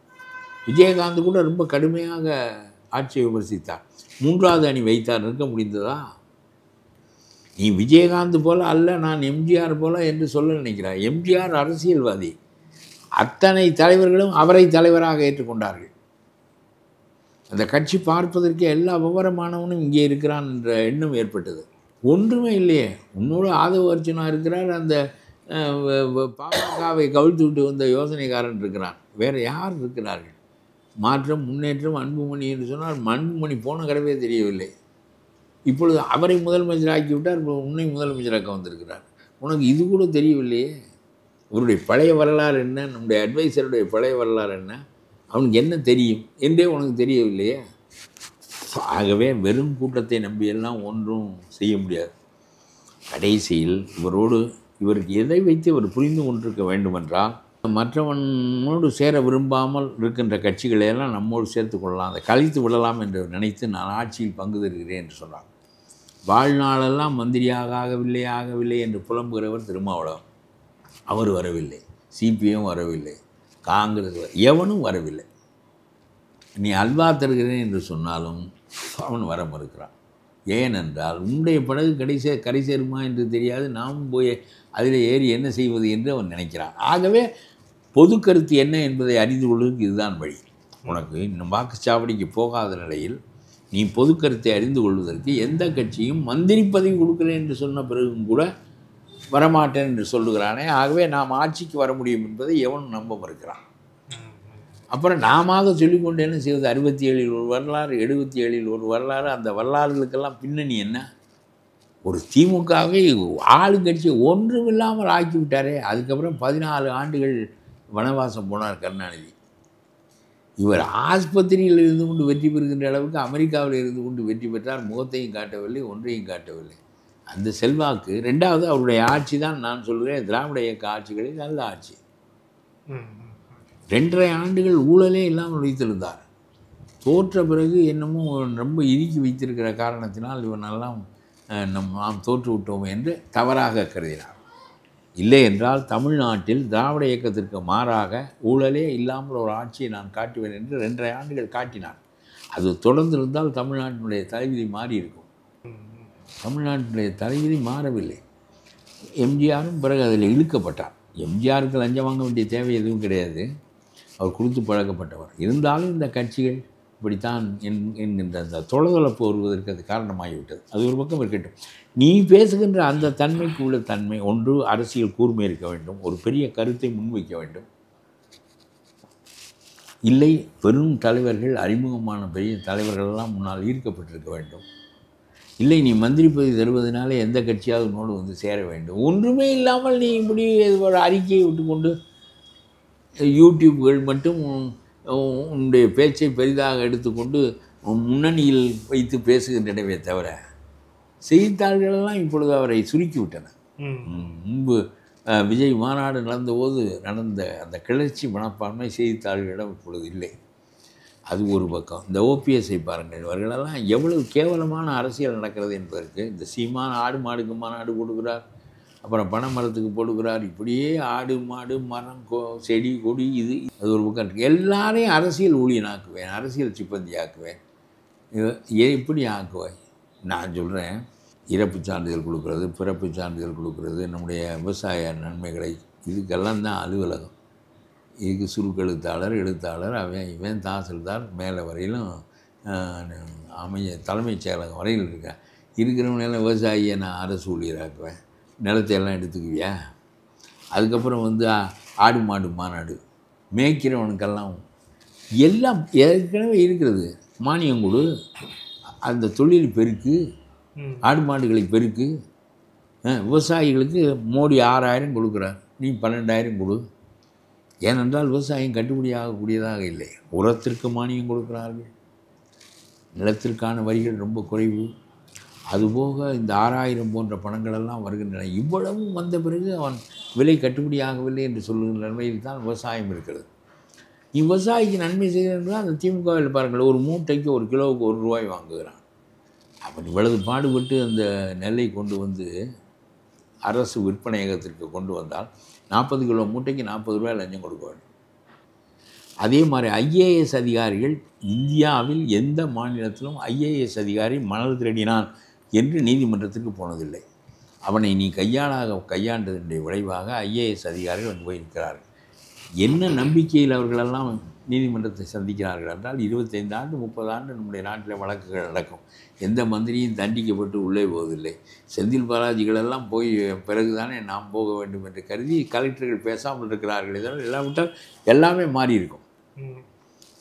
விஜயகாந்த் கூட ரொம்ப கடுமையாக ஆட்சியை விமர்சித்தார். 3வது அணி வைத்தார், நிற்க முடிந்ததா? நீ விஜயகாந்த் போல அல்ல, நான் எம்ஜிஆர் போல என்று சொல்ல நினைக்கிறார். எம்ஜிஆர் அரசியல்வாதி. அத்தனை தலைவர்களும் அவரை தலைவராக ஏற்றுக்கொண்டார்கள். அந்த கட்சி பார்ப்பதற்கு எல்லா விவரமானவனும் இங்கே இருக்கிறான் என்ற எண்ணம் ஏற்பட்டது. ஒன்றுமே இல்லையே. உன்னோட ஆதவ அர்ச்சனா இருக்கிறார், அந்த பாமகவை கவிழ்த்து விட்டு வந்த யோசனைக்காரன் இருக்கிறான். வேறு யார் இருக்கிறார்கள்? மாற்றம், முன்னேற்றம், அன்புமணி என்று சொன்னால் அன்புமணி போன கடவே தெரியவில்லை. இப்பொழுது அவரை முதலமைச்சராக்கி விட்டார், இப்போ உன்னை முதலமைச்சராக்க வந்திருக்கிறார். உனக்கு இது கூட தெரியவில்லையே. அவருடைய பழைய வரலாறு என்ன, நம்முடைய அட்வைசருடைய பழைய வரலாறு என்ன, அவனுக்கு என்ன தெரியும் என்றே உனக்கு தெரியவில்லையே. ஆகவே வெறும் கூட்டத்தை நம்பியெல்லாம் ஒன்றும் செய்ய முடியாது. கடைசியில் இவருக்கு எதை வைத்து இவர் புரிந்து கொண்டிருக்க வேண்டுமென்றால், மற்றவனோடு சேர விரும்பாமல் இருக்கின்ற கட்சிகளையெல்லாம் நம்மோடு சேர்த்து கொள்ளலாம், அதை கழித்து விடலாம் என்று நினைத்து நான் ஆட்சியில் பங்கு தருகிறேன் என்று சொன்னார். வாழ்நாளெல்லாம் மந்திரியாக ஆகவில்லை என்று புலம்புகிறவர் திருமாவளவன். அவர் வரவில்லை, சிபிஎம் வரவில்லை, காங்கிரஸ் எவனும் வரவில்லை. நீ அல்வா தருகிறேன் என்று சொன்னாலும் அவன் வர மறுக்கிறான். ஏனென்றால் உன்னுடைய படகு கரை சேருமா என்று தெரியாது, நாம் போய் அதில் ஏறி என்ன செய்வது என்று அவன் நினைக்கிறான். ஆகவே பொது கருத்து என்ன என்பதை அறிந்து கொள்வதற்கு இதுதான் வழி. உனக்கு இன்னும் வாக்குச்சாவடிக்கு போகாத நிலையில் நீ பொது கருத்தை அறிந்து கொள்வதற்கு எந்த கட்சியும் மந்திரி பதவி கொடுக்கிறேன் என்று சொன்ன பிறகும் கூட வரமாட்டேன் என்று சொல்லுகிறானே. ஆகவே நாம் ஆட்சிக்கு வர முடியும் என்பதை எவனும் நம்ப மறுக்கிறான். அப்புறம் நாம சொல்லிக்கொண்டு என்ன செய்வது? 67 ஒரு வரலாறு, 77 ஒரு வரலாறு. அந்த வரலாறுகளுக்கெல்லாம் பின்னணி என்ன? ஒரு திமுகவை ஆளுங்கட்சி ஒன்றுமில்லாமல் ஆக்கிவிட்டாரே. அதுக்கப்புறம் 14 ஆண்டுகள் வனவாசம் போனார் கருணாநிதி. இவர் ஆஸ்பத்திரியில் இருந்து கொண்டு வெற்றி பெறுகின்ற அளவுக்கு அமெரிக்காவில் இருந்து கொண்டு வெற்றி பெற்றார். முகத்தையும் காட்டவில்லை, ஒன்றையும் காட்டவில்லை. அந்த செல்வாக்கு. 2வது அவருடைய ஆட்சி தான் நான் சொல்கிறேன் திராவிட இயக்க ஆட்சிகளில் நல்ல ஆட்சி. 2.5 ஆண்டுகள் ஊழலே இல்லாமல் வைத்திருந்தார். தோற்ற பிறகு என்னமோ ரொம்ப இறுக்கி வைத்திருக்கிற காரணத்தினால் இவனெல்லாம் நாம் தோற்று விட்டோம் என்று தவறாக கருதினார். இல்லை என்றால் தமிழ்நாட்டில் திராவிட இயக்கத்திற்கு மாறாக ஊழலே இல்லாமல் ஒரு ஆட்சியை நான் காட்டுவேன் என்று 2.5 ஆண்டுகள் காட்டினார். அது தொடர்ந்து இருந்தால் தமிழ்நாட்டினுடைய தலைவிதி மாறி இருக்கும். தமிழ்நாட்டினுடைய தலைவிதி மாறவில்லை. எம்ஜிஆரும் பிறகு அதில் இழுக்கப்பட்டார். எம்ஜிஆருக்கு லஞ்சம் வாங்க வேண்டிய தேவை எதுவும் கிடையாது, அவர் கொடுத்து பழக்கப்பட்டவர். இருந்தாலும் இந்த கட்சிகள் இப்படித்தான் என்கின்ற அந்த தொலைதொலப்பு வருவதற்கு அது காரணமாகிவிட்டது. அது ஒரு பக்கம் இருக்கட்டும். நீ பேசுகின்ற அந்த தன்மைக்கு உள்ள தன்மை ஒன்று, அரசியல் கூர்மை இருக்க வேண்டும், ஒரு பெரிய கருத்தை முன்வைக்க வேண்டும். இல்லை, பெரும் தலைவர்கள், அறிமுகமான பெரிய தலைவர்களெல்லாம் முன்னால் ஈர்க்கப்பட்டிருக்க வேண்டும். இல்லை, நீ மந்திரி பதவி தருவதனால எந்த கட்சியாவது உன்னோடு வந்து சேர வேண்டும். ஒன்றுமே இல்லாமல் நீ இப்படி ஒரு அறிக்கையை விட்டுக்கொண்டு யூடியூப்கள் மட்டும் உன்னுடைய பேச்சை பெரிதாக எடுத்துக்கொண்டு முன்னணியில் வைத்து பேசுகின்றனவே தவிர செய்தித்தாள்களெல்லாம் இப்பொழுது அவரை சுருக்கி விட்டன. முன்பு விஜய் மாநாடு நடந்தபோது நடந்த அந்த கிளர்ச்சி மனப்பான்மை செய்தித்தாள்களிடம் இப்பொழுது இல்லை. அது ஒரு பக்கம். இந்த ஓபிஎஸ்ஐ பாருங்கள், இவர்களெல்லாம் எவ்வளவு கேவலமான அரசியல் நடக்கிறது என்பதற்கு இந்த சீமான் ஆடு மாடுக்கு மாநாடு கொடுக்குறார், அப்புறம் பனை மரத்துக்கு போடுகிறார். இப்படியே ஆடு மாடு மரம் செடி கொடி இது அது ஒரு பக்கம் இருக்குது. எல்லாரையும் அரசியல் ஊழியனாக்குவேன், அரசியல் சிப்பந்தி ஆக்குவேன். எப்படி ஆக்குவேன்? நான் சொல்கிறேன், இறப்பு சான்றிதழ் கொடுக்குறது, பிறப்பு சான்றிதழ் கொடுக்குறது, நம்முடைய விவசாய நன்மைகளை, இதுக்கெல்லாம் தான் அலுவலகம். இதுக்கு சுருக்கெழுத்தாளர், எழுத்தாளர், இவன் தாசில்தார், மேலே வரையிலும் தலைமைச் செயலகம் வரையில் இருக்கேன். இருக்கிறவனெல்லாம் விவசாயியை நான் அரசு ஊழியராக்குவேன். நிலத்தையெல்லாம் எடுத்துக்குவியா? அதுக்கப்புறம் ஆடு மாடு மாநாடு, மேய்க்கிறவனுக்கெல்லாம் எல்லாம் ஏற்கனவே இருக்கிறது. மானியம் கொடு, அந்த தொழில் பெருக்கு, ஆடு மாடுகளை பெருக்கு. விவசாயிகளுக்கு மோடி 6000 கொடுக்குறார், நீ 12,000 கொடு. ஏனென்றால் விவசாயம் கட்டுப்படி ஆகக்கூடியதாக இல்லை. உரத்திற்கு மானியம் கொடுக்கிறார்கள், நிலத்திற்கான வரிகள் ரொம்ப குறைவு. அதுபோக இந்த 6000 போன்ற பணங்களெல்லாம் வருகின்றன. இவ்வளவும் வந்த பிறகு அவன் விலை கட்டுப்படியாகவில்லை என்று சொல்லுகிற நிலையில் தான் விவசாயம் இருக்கிறது. விவசாயிக்கு நன்மை செய்கிறார்கள். அந்த திமுகவில் பாருங்கள், ஒரு மூட்டைக்கு 1 கிலோவுக்கு ₹1 வாங்குகிறான். அவன் இவ்வளவு பாடுபட்டு அந்த நெல்லை கொண்டு வந்து அரசு விற்பனையகத்திற்கு கொண்டு வந்தால் 40 கிலோ மூட்டைக்கு ₹40 லஞ்சம் கொடுக்க வேண்டும். அதே மாதிரி ஐஏஎஸ் அதிகாரிகள், இந்தியாவில் எந்த மாநிலத்திலும் ஐஏஎஸ் அதிகாரி மணல் திருடினான் என்று நீதிமன்றத்திற்கு போனதில்லை. அவனை நீ கையாண்டதனுடைய விளைவாக ஐஏஎஸ் அதிகாரிகள் வந்து போயிருக்கிறார்கள். என்ன நம்பிக்கையில் அவர்களெல்லாம் நீதிமன்றத்தை சந்திக்கிறார்கள் என்றால் 25 ஆண்டு 30 ஆண்டு நம்முடைய நாட்டில் வழக்குகள் நடக்கும். எந்த மந்திரியும் தண்டிக்கப்பட்டு உள்ளே போவதில்லை. செந்தில் பாலாஜிகளெல்லாம் போய் பிறகுதானே நாம் போக வேண்டும் என்று கருதி கலெக்டர்கள் பேசாமல் இருக்கிறார்கள். இதனால் இல்லாவிட்டால் எல்லாமே மாறி இருக்கும்.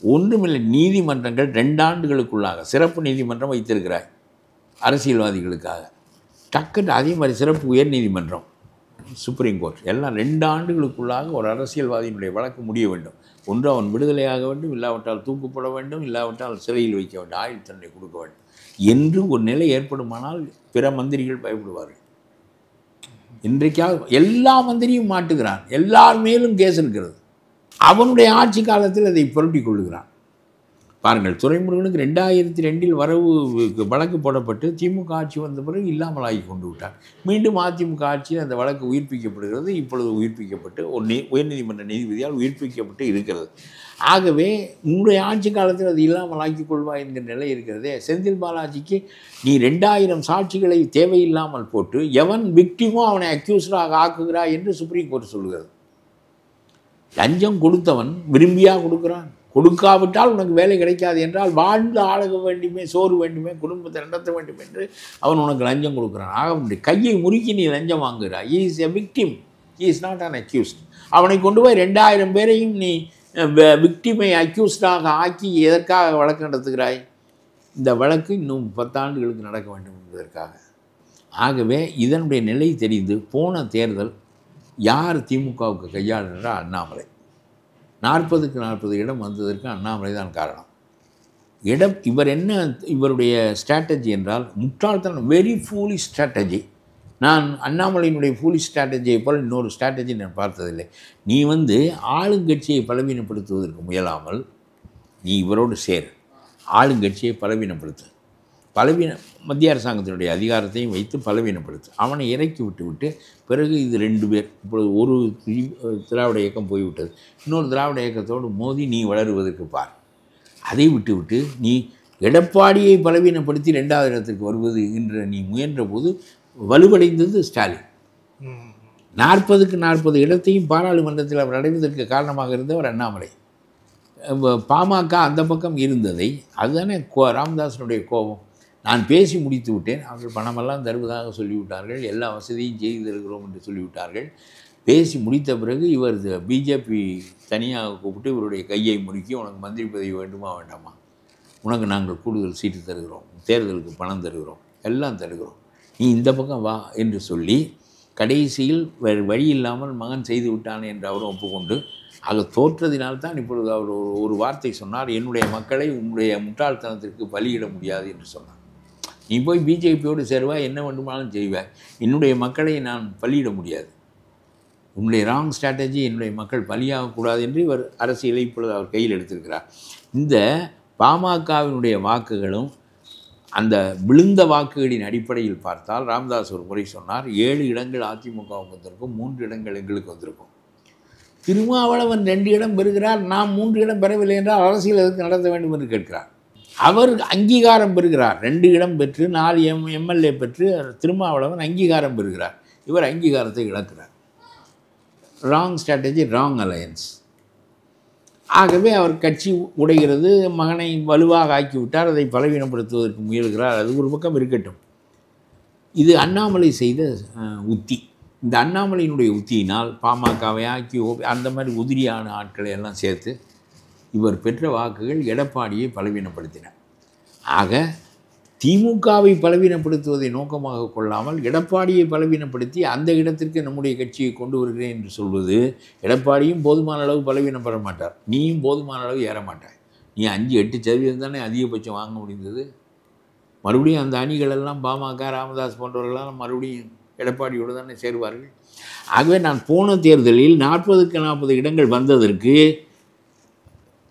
ஒன்றுமில்லை, நீதிமன்றங்கள் 2 ஆண்டுகளுக்குள்ளாக சிறப்பு நீதிமன்றம் வைத்திருக்கிறாய் அரசியல்வாதிகளுக்காக. டக்குன்னு அதே மாதிரி சிறப்பு உயர் நீதிமன்றம், சுப்ரீம் கோர்ட் எல்லாம் 2 ஆண்டுகளுக்குள்ளாக ஒரு அரசியல்வாதியினுடைய வழக்கு முடிய வேண்டும். ஒன்று அவன் விடுதலையாக வேண்டும், இல்லாவிட்டால் தூக்கப்பட வேண்டும், இல்லாவிட்டால் சிறையில் வைக்க வேண்டும், ஆயுள் தண்டனை கொடுக்க வேண்டும் என்று ஒரு நிலை ஏற்படுமானால் பிற மந்திரிகள் பயப்படுவார்கள். இன்றைக்காக எல்லா மந்திரியும் மாட்டுகிறான், எல்லார் மேலும் கேஸ் இருக்கிறது. அவனுடைய ஆட்சி காலத்தில் அதை புரட்டி கொள்ளுகிறான். பாருங்கள், துரைமுருகனுக்கு 2002 வரவு வழக்கு போடப்பட்டு திமுக ஆட்சி வந்த பிறகு இல்லாமல் ஆகி கொண்டு விட்டார். மீண்டும் அதிமுக ஆட்சியில் அந்த வழக்கு உயிர்ப்பிக்கப்படுகிறது. இப்பொழுது உயிர்ப்பிக்கப்பட்டு ஒரு உயர்நீதிமன்ற நீதிபதியால் உயிர்ப்பிக்கப்பட்டு இருக்கிறது. ஆகவே உங்களுடைய ஆட்சி காலத்தில் அது இல்லாமல் ஆக்கிக் கொள்வா என்கிற நிலை இருக்கிறதே. செந்தில் பாலாஜிக்கு நீ 2000 சாட்சிகளை தேவையில்லாமல் போட்டு எவன் விக்டிமோ அவனை அக்யூஸ்டாக ஆக்குகிறாய் என்று சுப்ரீம் கோர்ட் சொல்கிறது. லஞ்சம் கொடுத்தவன் விரும்பியாக கொடுக்குறான். கொடுக்காவிட்டால் உனக்கு வேலை கிடைக்காது என்றால் வாழ்ந்து ஆளக வேண்டுமே, சோறு வேண்டுமே, குடும்பத்தை நடத்த வேண்டும் என்று அவன் உனக்கு லஞ்சம் கொடுக்குறான். ஆக அவனுடைய கையை முறுக்கி நீ லஞ்சம் வாங்குகிறாய். He is a victim, he is not an accused. அவனை கொண்டு போய் 2000 பேரையும் நீ விக்டிமை அக்யூஸ்டாக ஆக்கி எதற்காக வழக்கு நடத்துகிறாய்? இந்த வழக்கு இன்னும் 10 ஆண்டுகளுக்கு நடக்க வேண்டும் என்பதற்காக. ஆகவே இதனுடைய நிலை தெரிந்து போன தேர்தல் யார் திமுகவுக்கு கையாளுகிறார்? அண்ணாமலை. 40க்கு 40 இடம் வந்ததற்கு அண்ணாமலை தான் காரணம். இவர் என்ன இவருடைய ஸ்ட்ராட்டஜி என்றால் முட்டாள்தனம், வெரி ஃபூலிஷ் ஸ்ட்ராட்டஜி. நான் அண்ணாமலையினுடைய ஃபூலிஷ் ஸ்ட்ராட்டஜியை போல் இன்னொரு ஸ்ட்ராட்டஜி நான் பார்த்ததில்லை. நீ ஆளுங்கட்சியை பலவீனப்படுத்துவதற்கு முயலாமல் நீ இவரோடு சேர், ஆளுங்கட்சியை பலவீனப்படுத்து. மத்திய அரசாங்கத்தினுடைய அதிகாரத்தையும் வைத்து பலவீனப்படுத்து. அவனை இறக்கி விட்டு பிறகு இது 2 பேர், இப்பொழுது ஒரு திராவிட இயக்கம் போய்விட்டது, இன்னொரு திராவிட இயக்கத்தோடு மோதி நீ வளருவதற்கு பார். அதை விட்டு நீ எடப்பாடியை பலவீனப்படுத்தி 2வது இடத்திற்கு வருவது என்று நீ முயன்ற போது வலுவடைந்தது ஸ்டாலின். 40க்கு 40 இடத்தையும் பாராளுமன்றத்தில் அவர் அடைவதற்கு காரணமாக இருந்தவர் அண்ணாமலை. பாமக அந்த பக்கம் இருந்ததை, அதுதானே ராமதாசனுடைய கோபம். நான் பேசி முடித்து விட்டேன், அவர்கள் பணமெல்லாம் தருவதாக சொல்லிவிட்டார்கள், எல்லா வசதியும் செய்து தருகிறோம் என்று சொல்லிவிட்டார்கள். பேசி முடித்த பிறகு இவர் பிஜேபி தனியாக கூப்பிட்டு இவருடைய கையை முறுக்கி, உனக்கு மந்திரி பதவி வேண்டுமா வேண்டாமா, உனக்கு நாங்கள் கூடுதல் சீட்டு தருகிறோம், தேர்தலுக்கு பணம் தருகிறோம், எல்லாம் தருகிறோம், நீ இந்த பக்கம் வா என்று சொல்லி கடைசியில் வேறு வழி இல்லாமல் மகன் செய்து விட்டானே என்று அவரும் ஒப்புக்கொண்டு, ஆக தோற்றதினால்தான் இப்பொழுது அவர் ஒரு வார்த்தை சொன்னார், என்னுடைய மக்களை உன்னுடைய முட்டாள்தனத்திற்கு பலியிட முடியாது என்று சொன்னார். நீ போய் பிஜேபியோடு சேருவாய், என்ன வேண்டுமானாலும் செய்வாய், என்னுடைய மக்களை நான் பலியிட முடியாது, உன்னுடைய ராங் ஸ்ட்ராட்டஜி, என்னுடைய மக்கள் பலியாகக்கூடாது என்று இவர் அரசியலை இப்பொழுது அவர் கையில் எடுத்திருக்கிறார். இந்த பாமகவினுடைய வாக்குகளும் அந்த விழுந்த வாக்குகளின் அடிப்படையில் பார்த்தால் ராமதாஸ் ஒரு முறை சொன்னார், 7 இடங்கள் அதிமுகவுக்கு வந்திருக்கும், 3 இடங்கள் எங்களுக்கு வந்திருக்கும். திருமாவளவன் 2 இடம் பெறுகிறார், நாம் 3 இடம் பெறவில்லை என்றால் அரசியல் எதற்கு நடத்த வேண்டும் என்று கேட்கிறார். அவர் அங்கீகாரம் பெறுகிறார், 2 இடம் பெற்று 4 எம்எல்ஏ பெற்று திருமாவளவன் அங்கீகாரம் பெறுகிறார். இவர் அங்கீகாரத்தை இழக்கிறார். Wrong strategy, wrong alliance. ஆகவே அவர் கட்சி உடைகிறது, மகனை வலுவாக ஆக்கிவிட்டார், அதை பலவீனப்படுத்துவதற்கு முயல்கிறார். அது ஒரு பக்கம் இருக்கட்டும். இது அண்ணாமலை செய்த உத்தி. இந்த அண்ணாமலையினுடைய உத்தியினால் பாமகவை ஆக்கி அந்த மாதிரி உதிரியான ஆட்களை எல்லாம் சேர்த்து இவர் பெற்ற வாக்குகள் எடப்பாடியை பலவீனப்படுத்தின. ஆக திமுகவை பலவீனப்படுத்துவதை நோக்கமாக கொள்ளாமல் எடப்பாடியை பலவீனப்படுத்தி அந்த இடத்திற்கு நம்முடைய கட்சியை கொண்டு வருகிறேன் என்று சொல்வது, எடப்பாடியும் போதுமான அளவு பலவீனம் பெற மாட்டார், நீயும் போதுமான அளவு ஏற மாட்டாய். நீ 5-8% தானே அதிகபட்சம் வாங்க முடிந்தது. மறுபடியும் அந்த அணிகள் எல்லாம் பாமக, ராமதாஸ் போன்றவர்களெல்லாம் மறுபடியும் எடப்பாடியோடு தானே சேருவார்கள். ஆகவே நான் போன தேர்தலில் 40க்கு 40 இடங்கள் வந்ததற்கு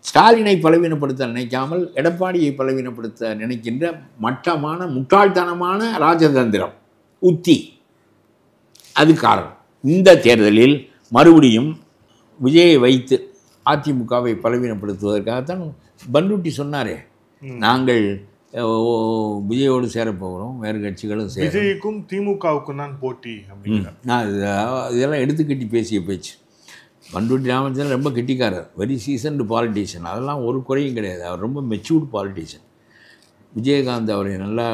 ஸ்டாலினை பலவீனப்படுத்த நினைக்காமல் எடப்பாடியை பலவீனப்படுத்த நினைக்கின்ற மட்டமான முட்டாள்தனமான ராஜதந்திரம் உத்தி அது காரணம். இந்த தேர்தலில் மறுபடியும் விஜயை வைத்து அதிமுகவை பலவீனப்படுத்துவதற்காகத்தான் பண்ருட்டி சொன்னாரே, நாங்கள் விஜயோடு சேரப்போகிறோம், வேறு கட்சிகளும் சேர, விஜய்க்கும் திமுகவுக்கும் தான் போட்டி அப்படின்னு நான் இதெல்லாம் எடுத்துக்கட்டி பேசிய பேச்சு. பண்ருட்டி ராமச்சந்திரன் ரொம்ப கெட்டிக்காரர், வெரி சீசன்டு பாலிட்டிஷியன், அதெல்லாம் ஒரு குறையும் கிடையாது. அவர் ரொம்ப மெச்சூர்டு பாலிட்டிஷியன். விஜயகாந்த் அவரை நல்லா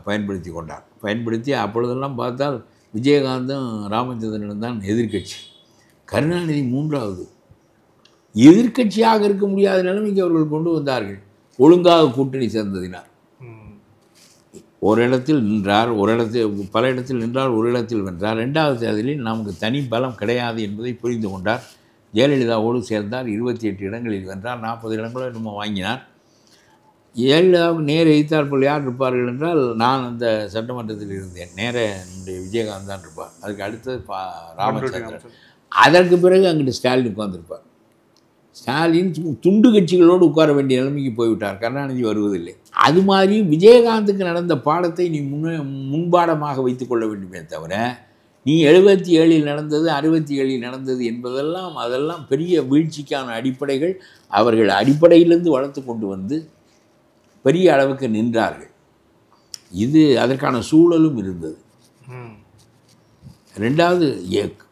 பயன்படுத்தி கொண்டார். பயன்படுத்தி அப்பொழுதெல்லாம் பார்த்தால் விஜயகாந்தும் ராமச்சந்திரனும் தான் எதிர்கட்சி, கருணாநிதி 3வது. எதிர்கட்சியாக இருக்க முடியாத நிலைமைக்கு அவர்கள் கொண்டு வந்தார்கள், ஒழுங்காக கூட்டணி சேர்ந்ததினார். ஒரு இடத்தில் நின்றார், பல இடத்தில் நின்றார், ஒரு இடத்தில் வென்றார். 2வது தேர்தலில் நமக்கு தனி பலம் கிடையாது என்பதை புரிந்து கொண்டார். ஜெயலலிதாவோடு சேர்ந்தார், 28 இடங்களில் வென்றார், 40 இடங்களோ நம்ம வாங்கினார். ஜெயலலிதாவுக்கு நேர எதிர்த்தாற்போல் யார் இருப்பார்கள் என்றால், நான் அந்த சட்டமன்றத்தில் இருந்தேன், நேர என்னுடைய விஜயகாந்த் தான் இருப்பார். அதுக்கு அடுத்தது ராமச்சந்திரன். அதற்கு பிறகு அங்கிட்டு ஸ்டாலின் உட்கார்ந்துருப்பார். ஸ்டாலின் துண்டு கட்சிகளோடு உட்கார வேண்டிய நிலைமைக்கு போய்விட்டார், கருணாநிதி வருவதில்லை. அது மாதிரி விஜயகாந்துக்கு நடந்த பாடத்தை நீ முன்பாடமாக வைத்துக்கொள்ள வேண்டுமே தவிர, நீ 77இல் நடந்தது 67இல் நடந்தது என்பதெல்லாம் அதெல்லாம் பெரிய வீழ்ச்சிக்கான அடிப்படைகள். அவர்கள் அடிப்படையிலிருந்து வளர்த்து கொண்டு வந்து பெரிய அளவுக்கு நின்றார்கள். இது அதற்கான சூழலும் இருந்தது. 2வது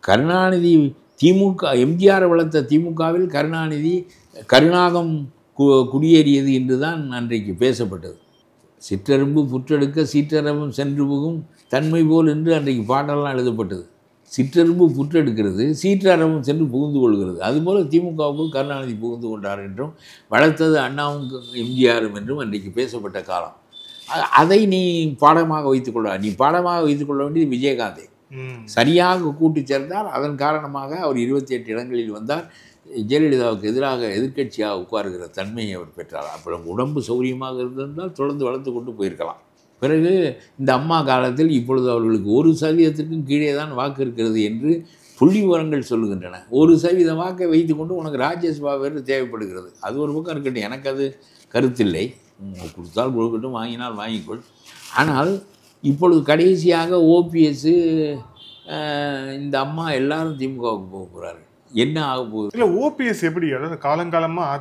கருணாநிதி திமுக, எம்ஜிஆர் வளர்த்த திமுகவில் கருணாகம் குடியேறியது என்று தான் அன்றைக்கு பேசப்பட்டது. சிற்றெரும்பு புற்றெடுக்க சீற்றரவும் சென்று புகும் தன்மை போல் என்று அன்றைக்கு பாடலாம் எழுதப்பட்டது. சிற்றெரும்பு புற்றெடுக்கிறது, சீற்றரவும் சென்று புகுந்து கொள்கிறது. அதுபோல் திமுகவுக்குள் கருணாநிதி புகுந்து கொண்டார் என்றும், வளர்த்தது அண்ணாவும் எம்ஜிஆரும் என்றும் அன்றைக்கு பேசப்பட்ட காலம். அதை நீ பாடமாக வைத்துக்கொள்ள, நீ பாடமாக வைத்துக்கொள்ள வேண்டியது விஜயகாந்தை சரியாக கூட்டி சேர்ந்தார். அதன் காரணமாக அவர் 28 இடங்களில் வந்தார். ஜெயலலிதாவுக்கு எதிராக எதிர்க்கட்சியாக உட்காருகிற தன்மையை அவர் பெற்றார். அப்புறம் உடம்பு சௌரியமாக இருந்திருந்தால் தொடர்ந்து வளர்த்து கொண்டு போயிருக்கலாம். பிறகு இந்த அம்மா காலத்தில் இப்பொழுது அவர்களுக்கு 1% கீழே தான் வாக்கு இருக்கிறது என்று புள்ளி விவரங்கள் சொல்லுகின்றன. 1% வாக்கை வைத்துக்கொண்டு உனக்கு ராஜ்யசபா வேறு தேவைப்படுகிறது. அது ஒரு பக்கம் இருக்கட்டும், எனக்கு அது கருத்தில்லை. கொடுத்தால் கொடுக்கட்டும், வாங்கினால் வாங்கிக்கொள். ஆனால் இப்பொழுது கடைசியாக ஓபிஎஸ் இந்த அம்மா எல்லாரும் திமுகவுக்கு போக போகிறார்கள். என்ன ஆக போகுது? இல்லை, ஓபிஎஸ் எப்படி, அதாவது காலங்காலமாக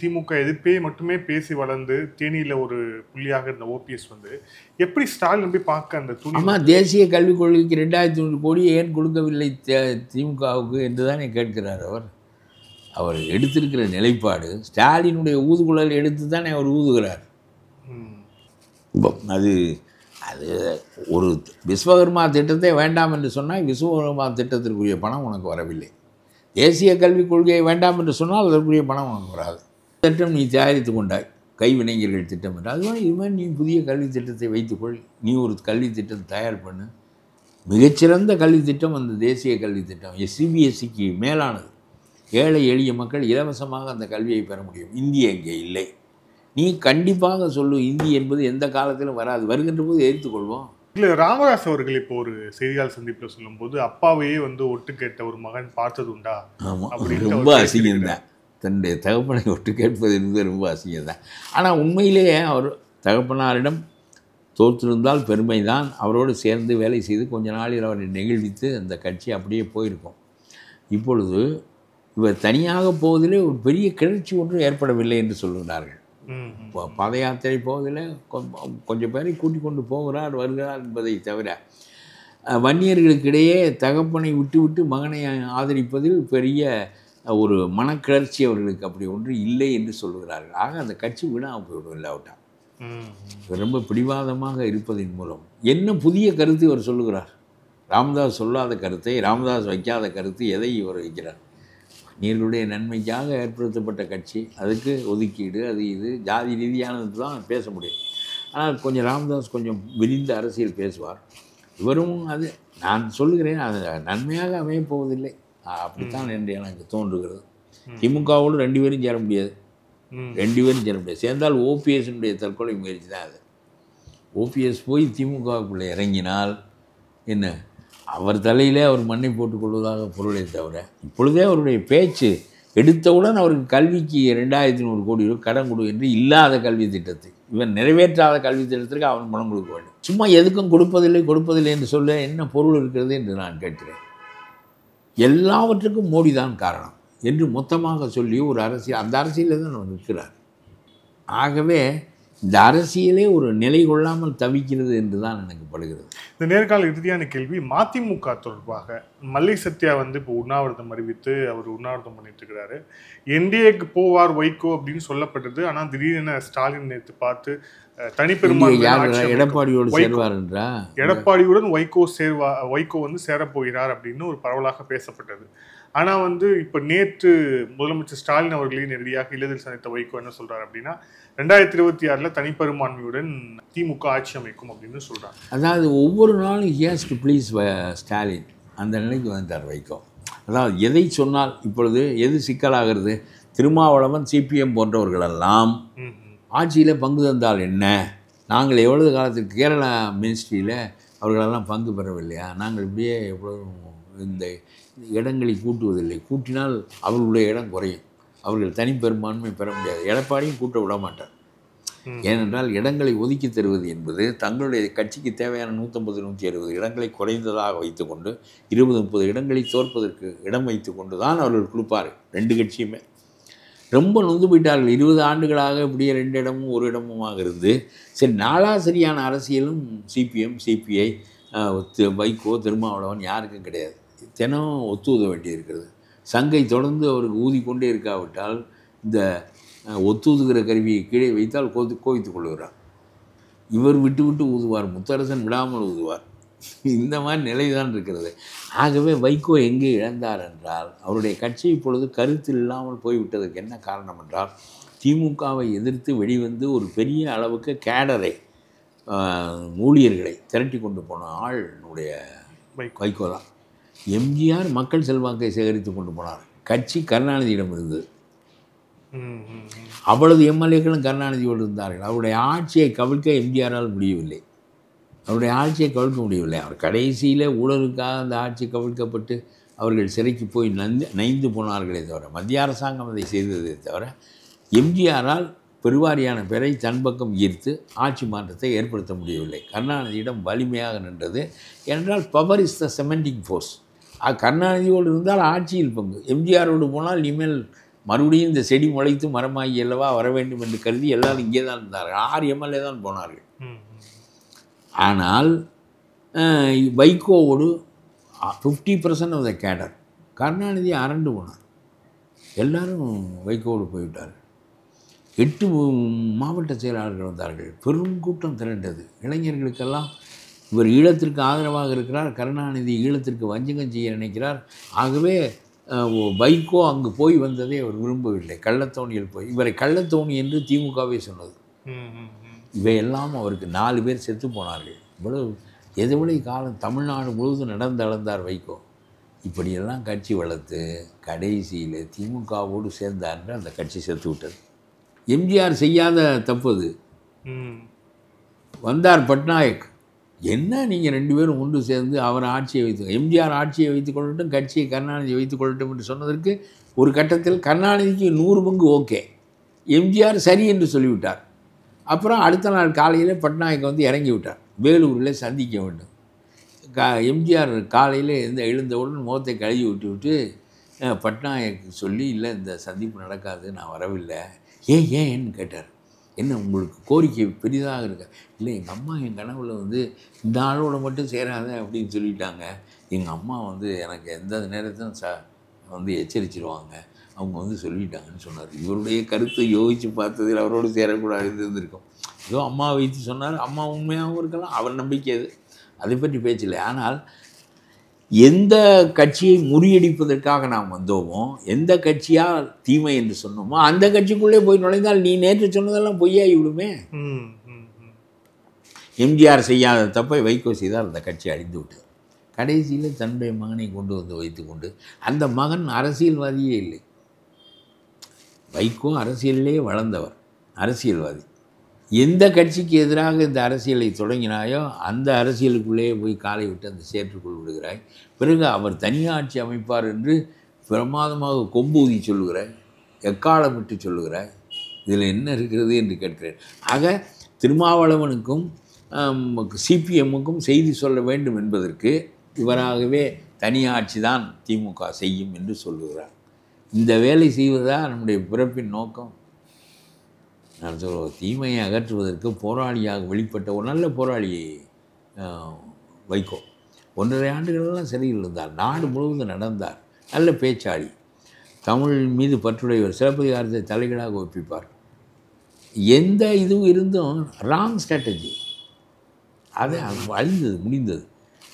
திமுக எதிர்ப்பே மட்டுமே பேசி வளர்ந்து தேனியில் ஒரு புள்ளியாக இருந்த ஓபிஎஸ் வந்து எப்படி ஸ்டாலின் போய் பார்க்க அந்த ஆமாம், தேசிய கல்விக் கொள்கைக்கு 2300 கோடி ஏன் கொடுக்கவில்லை திமுகவுக்கு என்று தானே கேட்கிறார் அவர் எடுத்திருக்கிற நிலைப்பாடு. ஸ்டாலினுடைய ஊதுகுழல் எடுத்து தானே அவர் ஊதுகிறார். அது ஒரு விஸ்வகர்மா திட்டத்தை வேண்டாம் என்று சொன்னால் விஸ்வகர்மா திட்டத்திற்குரிய பணம் உனக்கு வரவில்லை. தேசிய கல்விக் கொள்கையை வேண்டாம் என்று சொன்னால் அதற்குரிய பணம் உனக்கு வராது. திட்டம் நீ தயாரித்து கொண்டாய், கைவினைஞர்கள் திட்டம் என்று. அதுமாதிரி இதுமாதிரி நீ புதிய கல்வி திட்டத்தை வைத்துக்கொள். நீ ஒரு கல்வி திட்டத்தை தயார் பண்ணு. மிகச்சிறந்த கல்வி திட்டம் அந்த தேசிய கல்வி திட்டம். சிபிஎஸ்சிக்கு மேலானது. ஏழை எளிய மக்கள் இலவசமாக அந்த கல்வியை பெற முடியும். இந்தி அங்கே இல்லை. நீ கண்டிப்பாக சொல்லு, இந்தி என்பது எந்த காலத்திலும் வராது, வருகின்ற போது எதிர்த்துக்கொள்வோம். இல்லை, ராமதாஸ் அவர்கள் இப்போ ஒரு செய்தியாளர் சந்திப்பில் சொல்லும்போது அப்பாவையே வந்து ஒட்டு கேட்ட ஒரு மகன் பார்த்தது உண்டா? ஆமாம், ரொம்ப அசிங்கம்தான். தன்னுடைய தகப்பனை ஒட்டு கேட்பது என்பது ரொம்ப அசிங்கம்தான். ஆனால் உண்மையிலேயே அவர் தகப்பனாரிடம் தோற்றிருந்தால் பெருமை தான். அவரோடு சேர்ந்து வேலை செய்து கொஞ்ச நாளில் அவரை நெகிழ்வித்து அந்த கட்சி அப்படியே போயிருக்கும். இப்பொழுது இவர் தனியாக போவதிலே ஒரு பெரிய கிளர்ச்சி ஒன்று ஏற்படவில்லை என்று சொல்கிறார்கள். பாத யாத்திரை போவதில் கொஞ்சம் பேரை கூட்டிக் கொண்டு போகிறார் வருகிறார் என்பதை தவிர வன்னியர்களுக்கிடையே தகப்பனை விட்டு மகனை ஆதரிப்பதில் பெரிய ஒரு மனக்கிளர்ச்சி அவர்களுக்கு அப்படி ஒன்று இல்லை என்று சொல்லுகிறார்கள். ஆக அந்த கட்சி வீணாக போய்விடும் இல்லாவிட்டால். ரொம்ப பிடிவாதமாக இருப்பதன் மூலம் என்ன புதிய கருத்து இவர் சொல்லுகிறார்? ராமதாஸ் சொல்லாத கருத்தை, ராமதாஸ் வைக்காத கருத்து எதை இவர் வைக்கிறார்? நீர்களுடைய நன்மைக்காக ஏற்படுத்தப்பட்ட கட்சி, அதுக்கு ஒதுக்கீடு அது இது ஜாதி ரீதியானது தான் பேச முடியும். ஆனால் கொஞ்சம் ராமதாஸ் கொஞ்சம் விரிந்த அரசியல் பேசுவார். இவரும் அது நான் சொல்லுகிறேன், அது நன்மையாக அமையப் போவதில்லை. அப்படித்தான் என்று எனக்கு தோன்றுகிறது. திமுகவோடு 2 பேரும் சேர முடியாது. 2 பேரும் சேர முடியாது. சேர்ந்தால் ஓபிஎஸ்னுடைய தற்கொலை முயற்சி தான் அது. ஓபிஎஸ் போய் திமுகவுக்குள்ளே இறங்கினால் என்ன அவர் தலையிலே அவர் மண்ணை போட்டுக்கொள்வதாக பொருளை தவிர இப்பொழுதே அவருடைய பேச்சு எடுத்தவுடன் அவருக்கு கல்விக்கு 2,100 கோடி ரூபாய் கடன் கொடு என்று இல்லாத கல்வி திட்டத்தை இவன் நிறைவேற்றாத கல்வி திட்டத்திற்கு அவன் பணம் கொடுக்க வேண்டும். சும்மா எதுக்கும் கொடுப்பதில்லை என்று சொல்ல என்ன பொருள் இருக்கிறது என்று நான் கேட்கிறேன். எல்லாவற்றுக்கும் மோடி தான் காரணம் என்று மொத்தமாக சொல்லி ஒரு அரசியல், அந்த அரசியலில் தான் அவர் நிற்கிறார். ஆகவே இந்த அரசியலே ஒரு நிலை கொள்ளாமல் தவிக்கிறது என்று தான் எனக்கு படுகிறது. இந்த நேர்கால இறுதியான கேள்வி, மதிமுக தொடர்பாக மல்லை சத்யா இப்போ உண்ணாவிரதம் அறிவித்து அவர் உண்ணாவிரதம் பண்ணிட்டு இருக்கிறாரு. என்டிஏக்கு போவார் வைகோ அப்படின்னு சொல்லப்பட்டது. ஆனால் திடீரென ஸ்டாலின் நேற்று பார்த்து தனிப்பெரும்பான்மை எடப்பாடியோடு சேர்வார் என்றா, எடப்பாடியுடன் வைகோ சேரப்போகிறார் அப்படின்னு ஒரு பரவலாக பேசப்பட்டது. ஆனால் இப்போ நேற்று முதலமைச்சர் ஸ்டாலின் அவர்களே நேரடியாக இல்லத்தில் சந்தித்த வைகோ என்ன சொல்றாரு அப்படின்னா 2026 தனிப்பெரும்பான்மையுடன் திமுக ஆட்சி அமைக்கும் அப்படின்னு சொல்றாங்க. அதாவது ஒவ்வொரு நாளும் ஹியர்ஸ் டு ப்ளீஸ் ஸ்டாலின் அந்த நிலைக்கு வந்துட்டார் வைகோ. அதாவது எதை சொன்னால் இப்பொழுது எது சிக்கலாகிறது, திருமாவளவன் சிபிஎம் போன்றவர்களெல்லாம் ஆட்சியில் பங்கு தந்தால் என்ன, நாங்கள் எவ்வளவு காலத்துக்கு கேரளா மினிஸ்ட்ரியில் அவர்களெல்லாம் பங்கு பெறவில்லையா, நாங்கள் இப்படியே எவ்வளவு இந்த இடங்களை கூட்டுவதில்லை, கூட்டினால் அவர்களுடைய இடம் குறையும், அவர்கள் தனிப்பெரும்பான்மை பெற முடியாது. எடப்பாடியும் கூட்ட விட மாட்டார். ஏனென்றால் இடங்களை ஒதுக்கி தருவது என்பது தங்களுடைய கட்சிக்கு தேவையான 150-160 இடங்களை குறைந்ததாக வைத்துக்கொண்டு 20-30 இடங்களை தோற்பதற்கு இடம் வைத்து கொண்டு தான் அவர்கள் கொடுப்பார். 2 கட்சியுமே ரொம்ப நொந்து போயிட்டார்கள். 20 ஆண்டுகளாக இப்படியே 2 இடமும் 1 இடமுமாக இருந்து சரி நாளா சரியான அரசியலும் சிபிஎம் சிபிஐ வைகோ திருமாவளவன் யாருக்கும் கிடையாது. தினம் ஒத்து உத வேண்டி இருக்கிறது. சங்கை தொடர்ந்து அவருக்கு ஊதிக்கொண்டே இருக்காவிட்டால் இந்த ஒத்துதுகிற கருவியை கீழே வைத்தால் கோவித்து கொள்கிறார். இவர் விட்டு விட்டு ஊதுவார், முத்தரசன் விடாமல் ஊதுவார். இந்த மாதிரி நிலைதான் இருக்கிறது. ஆகவே வைகோ எங்கே இழந்தார் என்றால் அவருடைய கட்சி இப்பொழுது கருத்தில் இல்லாமல் போய்விட்டதுக்கு என்ன காரணம் என்றால் திமுகவை எதிர்த்து வெளிவந்து ஒரு பெரிய அளவுக்கு கேடரை ஊழியர்களை திரட்டி கொண்டு போன ஆளுடைய வைகோ தான். எம்ஜிஆர் மக்கள் செல்வாக்கை சேகரித்து கொண்டு போனார். கட்சி கருணாநிதியிடம் இருந்தது. அவ்வளவு எம்எல்ஏக்களும் கருணாநிதியோடு இருந்தார்கள். அவருடைய ஆட்சியை கவிழ்க்க எம்ஜிஆரால் முடியவில்லை. அவர் கடைசியில் ஊழலுக்காக அந்த ஆட்சி கவிழ்க்கப்பட்டு அவர்கள் சிறைக்கு போய் நைந்து போனார்களே தவிர மத்திய அரசாங்கம் அதை செய்ததே தவிர எம்ஜிஆரால் பெருவாரியான பேரை தன் பக்கம் ஈர்த்து ஆட்சி மாற்றத்தை ஏற்படுத்த முடியவில்லை. கருணாநிதியிடம் வலிமையாக நின்றது. ஏனென்றால் பவர் இஸ் த செமெண்டிங் ஃபோர்ஸ். கருணாநிதியோடு இருந்தால் ஆட்சியில் பங்கு, எம்ஜிஆரோடு போனால் இனிமேல் மறுபடியும் இந்த செடி முளைத்து மரமாகி அல்லவா வர வேண்டும் என்று கருதி எல்லாரும் இங்கே தான் இருந்தார்கள். 6 எம்எல்ஏ தான் போனார்கள். ஆனால் வைகோவோடு 50% ஆஃப் த கேடர் கருணாநிதி அரண்டு போனார். எல்லாரும் வைகோவோடு போய்விட்டார். 8 மாவட்ட செயலாளர்கள் வந்தார்கள். பெரும் கூட்டம் திரண்டது. இளைஞர்களுக்கெல்லாம் இவர் ஈழத்திற்கு ஆதரவாக இருக்கிறார், கருணாநிதி ஈழத்திற்கு வஞ்சகம் செய்ய நினைக்கிறார். ஆகவே வைகோ அங்கு போய் வந்ததை அவர் விரும்பவில்லை. கள்ளத்தோணியில் போய் இவரை கள்ளத்தோணி என்று திமுகவே சொன்னது. இவையெல்லாம் அவருக்கு 4 பேர் செத்து போனார்கள். இவ்வளவு எதுவரை காலம் தமிழ்நாடு முழுவதும் நடந்து அளந்தார் வைகோ. இப்படியெல்லாம் கட்சி வளர்த்து கடைசியில் திமுகவோடு சேர்ந்தார். அந்த கட்சி செத்து விட்டது. எம்ஜிஆர் செய்யாத தப்பது. வந்தார் பட்நாயக், என்ன நீங்கள் 2 பேரும் ஒன்று சேர்ந்து அவர் ஆட்சியை வைத்து எம்ஜிஆர் ஆட்சியை வைத்துக் கொள்ளட்டும், கட்சியை கருணாநிதி வைத்துக் கொள்ளட்டும் என்று சொன்னதற்கு ஒரு கட்டத்தில் கருணாநிதிக்கு 100 பங்கு ஓகே, எம்ஜிஆர் சரி என்று சொல்லிவிட்டார். அப்புறம் அடுத்த நாள் காலையில் பட்நாயக் இறங்கி விட்டார். வேலூரில் சந்திக்க வேண்டும். எம்ஜிஆர் காலையில் எழுந்தவுடன் முகத்தை கழுவி விட்டு பட்நாயக் சொல்லி இல்லை இந்த சந்திப்பு நடக்காது, நான் வரவில்லை. ஏன்னு கேட்டார். என்ன உங்களுக்கு கோரிக்கை பெரிதாக இருக்க? இல்லை எங்கள் அம்மா என் கனவுல இந்த ஆளோட மட்டும் சேராத அப்படின்னு சொல்லிட்டாங்க. எங்கள் அம்மா எனக்கு எந்த நேரத்தையும் எச்சரிச்சிருவாங்க, அவங்க சொல்லிட்டாங்கன்னு சொன்னார். இவருடைய கருத்தை யோசித்து பார்த்ததில் அவரோடு சேரக்கூடாது இருந்திருக்கும். ஏதோ அம்மா வைத்து சொன்னார். அம்மா உண்மையாகவும் இருக்கலாம், அவர் நம்பிக்கை அது, அதை பற்றி பேச்சில்லை. ஆனால் எந்த கட்சியை முறியடிப்பதற்காக நாம் வந்தோமோ, எந்த கட்சியால் தீமை என்று சொன்னோமோ அந்த கட்சிக்குள்ளே போய் நுழைந்தால் நீ நேற்று சொன்னதெல்லாம் பொய்யாகி விடுமே. எம்ஜிஆர் செய்யாத தப்பை வைகோ செய்தால் அந்த கட்சி அழிந்து விட்டது. கடைசியில் தன்னுடைய மகனை கொண்டு வைத்துக்கொண்டு, அந்த மகன் அரசியல்வாதியே இல்லை. வைகோ அரசியலிலே வளர்ந்தவர், அரசியல்வாதி. எந்த கட்சிக்கு எதிராக இந்த அரசியலை தொடங்கினாயோ அந்த அரசியலுக்குள்ளேயே போய் காலை விட்டு அந்த சேற்றுக்குள் விடுகிறாய். பிறகு அவர் தனியாட்சி அமைப்பார் என்று பிரமாதமாக கொம்பூதி சொல்லுகிறாய், எக்காலமிட்டு சொல்லுகிறாய். இதில் என்ன இருக்கிறது என்று கேட்கிறேன். ஆக திருமாவளவனுக்கும் சிபிஎம்முக்கும் செய்தி சொல்ல வேண்டும் என்பதற்கு இவராகவே தனியாட்சி தான் திமுக செய்யும் என்று சொல்லுகிறார். இந்த வேலை செய்வதா நம்முடைய பிறப்பின் நோக்கம்? நான் சொல்லுவேன், தீமையை அகற்றுவதற்கு போராளியாக வெளிப்பட்ட ஒரு நல்ல போராளி வைகோ. 1.5 ஆண்டுகளெல்லாம் சிறையில் இருந்தார், நாடு முழுவதும் நடந்தார், நல்ல பேச்சாளி, தமிழ் மீது பற்றுடையவர், சிலப்பதிகாரத்தை தலைகீழாக ஒப்பிப்பார். எந்த இதுவும் இருந்தும் ராங் ஸ்ட்ராட்டஜி, அது அழிந்தது, முடிந்தது.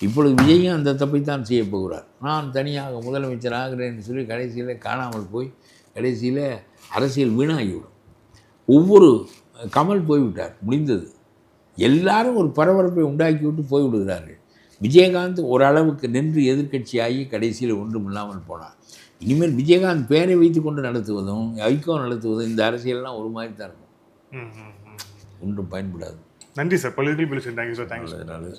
இப்பொழுது விஜயும் அந்த தப்பைத்தான் செய்ய போகிறார். நான் தனியாக முதலமைச்சர் ஆகிறேன்னு சொல்லி கடைசியில் காணாமல் போய் கடைசியில் அரசியல் வீணாகிவிடும். ஒவ்வொரு கமல் போய்விட்டார், முடிந்தது. எல்லாரும் ஒரு பரபரப்பை உண்டாக்கிவிட்டு போய்விடுகிறார்கள். விஜயகாந்த் ஓரளவுக்கு நின்று எதிர்க்கட்சியாகி கடைசியில் ஒன்றும் இல்லாமல் போனார். இனிமேல் விஜயகாந்த் பேரை வைத்து கொண்டு நடத்துவதும் ஐகோ நடத்துவதும் இந்த அரசியல்லாம் ஒரு மாதிரி தான் இருக்கும், ஒன்றும் பயன்படாது. நன்றி சார், பல்வேறு தேங்க்யூ சார். நல்லது.